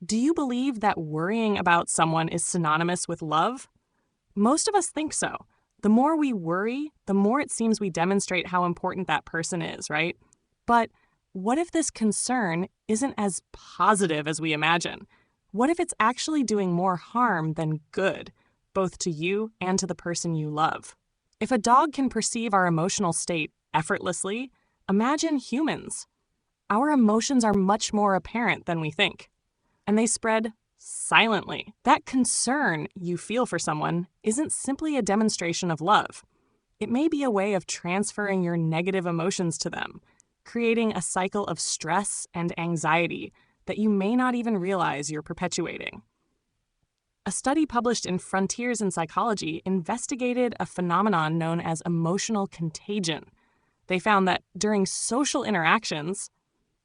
Do you believe that worrying about someone is synonymous with love? Most of us think so. The more we worry, the more it seems we demonstrate how important that person is, right? But what if this concern isn't as positive as we imagine? What if it's actually doing more harm than good, both to you and to the person you love? If a dog can perceive our emotional state effortlessly, imagine humans. Our emotions are much more apparent than we think, and they spread silently. That concern you feel for someone isn't simply a demonstration of love. It may be a way of transferring your negative emotions to them, creating a cycle of stress and anxiety that you may not even realize you're perpetuating. A study published in Frontiers in Psychology investigated a phenomenon known as emotional contagion. They found that during social interactions,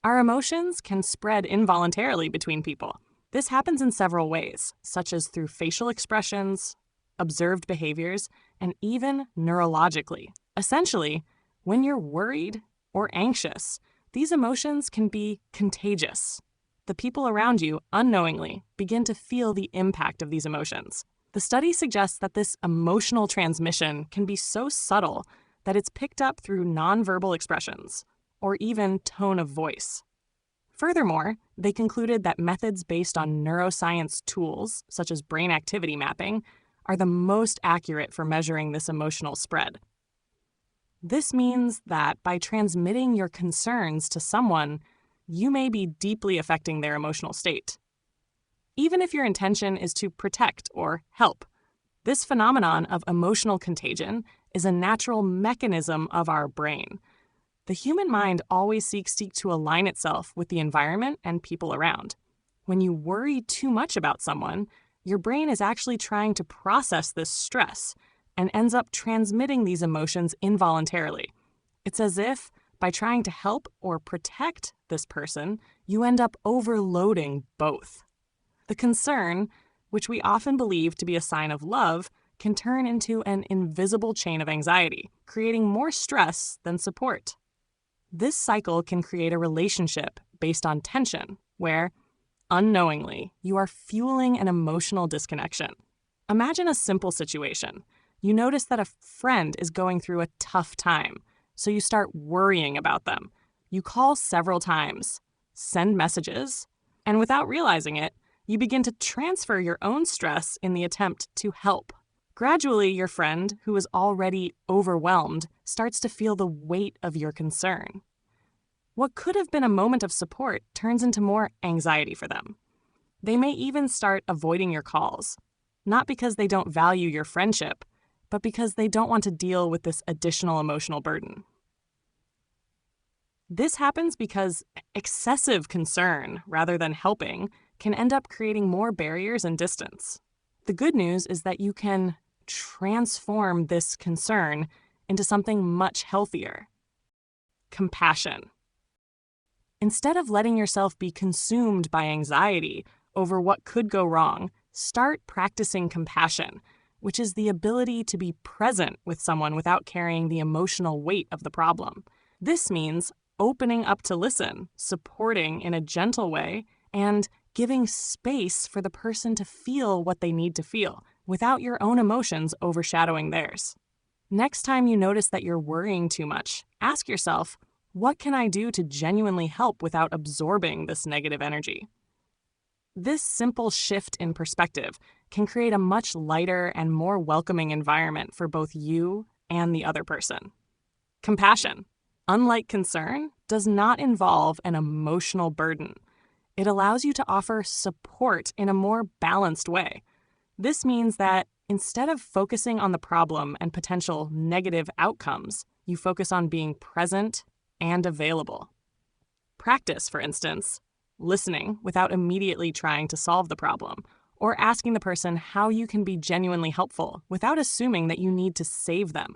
our emotions can spread involuntarily between people. This happens in several ways, such as through facial expressions, observed behaviors, and even neurologically. Essentially, when you're worried or anxious, these emotions can be contagious. The people around you unknowingly begin to feel the impact of these emotions. The study suggests that this emotional transmission can be so subtle that it's picked up through nonverbal expressions or even tone of voice. Furthermore, they concluded that methods based on neuroscience tools, such as brain activity mapping, are the most accurate for measuring this emotional spread. This means that by transmitting your concerns to someone, you may be deeply affecting their emotional state. Even if your intention is to protect or help, this phenomenon of emotional contagion is a natural mechanism of our brain. The human mind always seeks to align itself with the environment and people around. When you worry too much about someone, your brain is actually trying to process this stress and ends up transmitting these emotions involuntarily. It's as if, by trying to help or protect this person, you end up overloading both. The concern, which we often believe to be a sign of love, can turn into an invisible chain of anxiety, creating more stress than support. This cycle can create a relationship based on tension, where, unknowingly, you are fueling an emotional disconnection. Imagine a simple situation. You notice that a friend is going through a tough time, so you start worrying about them. You call several times, send messages, and without realizing it, you begin to transfer your own stress in the attempt to help. Gradually, your friend, who is already overwhelmed, starts to feel the weight of your concern. What could have been a moment of support turns into more anxiety for them. They may even start avoiding your calls, not because they don't value your friendship, but because they don't want to deal with this additional emotional burden. This happens because excessive concern, rather than helping, can end up creating more barriers and distance. The good news is that you can transform this concern into something much healthier: compassion. Instead of letting yourself be consumed by anxiety over what could go wrong, start practicing compassion, which is the ability to be present with someone without carrying the emotional weight of the problem. This means opening up to listen, supporting in a gentle way, and giving space for the person to feel what they need to feel, without your own emotions overshadowing theirs. Next time you notice that you're worrying too much, ask yourself, what can I do to genuinely help without absorbing this negative energy? This simple shift in perspective can create a much lighter and more welcoming environment for both you and the other person. Compassion, unlike concern, does not involve an emotional burden. It allows you to offer support in a more balanced way. This means that instead of focusing on the problem and potential negative outcomes, you focus on being present and available. Practice, for instance, listening without immediately trying to solve the problem, or asking the person how you can be genuinely helpful without assuming that you need to save them.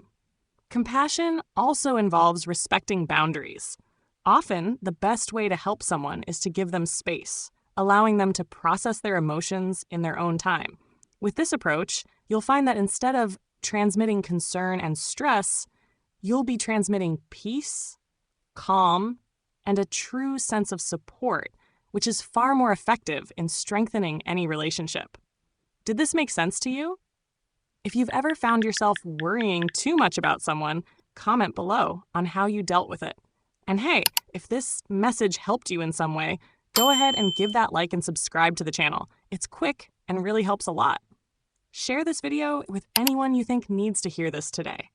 Compassion also involves respecting boundaries. Often, the best way to help someone is to give them space, allowing them to process their emotions in their own time. With this approach, you'll find that instead of transmitting concern and stress, you'll be transmitting peace, calm, and a true sense of support which is far more effective in strengthening any relationship. Did this make sense to you? If you've ever found yourself worrying too much about someone, comment below on how you dealt with it. And hey, if this message helped you in some way, go ahead and give that like and subscribe to the channel. It's quick and really helps a lot. Share this video with anyone you think needs to hear this today.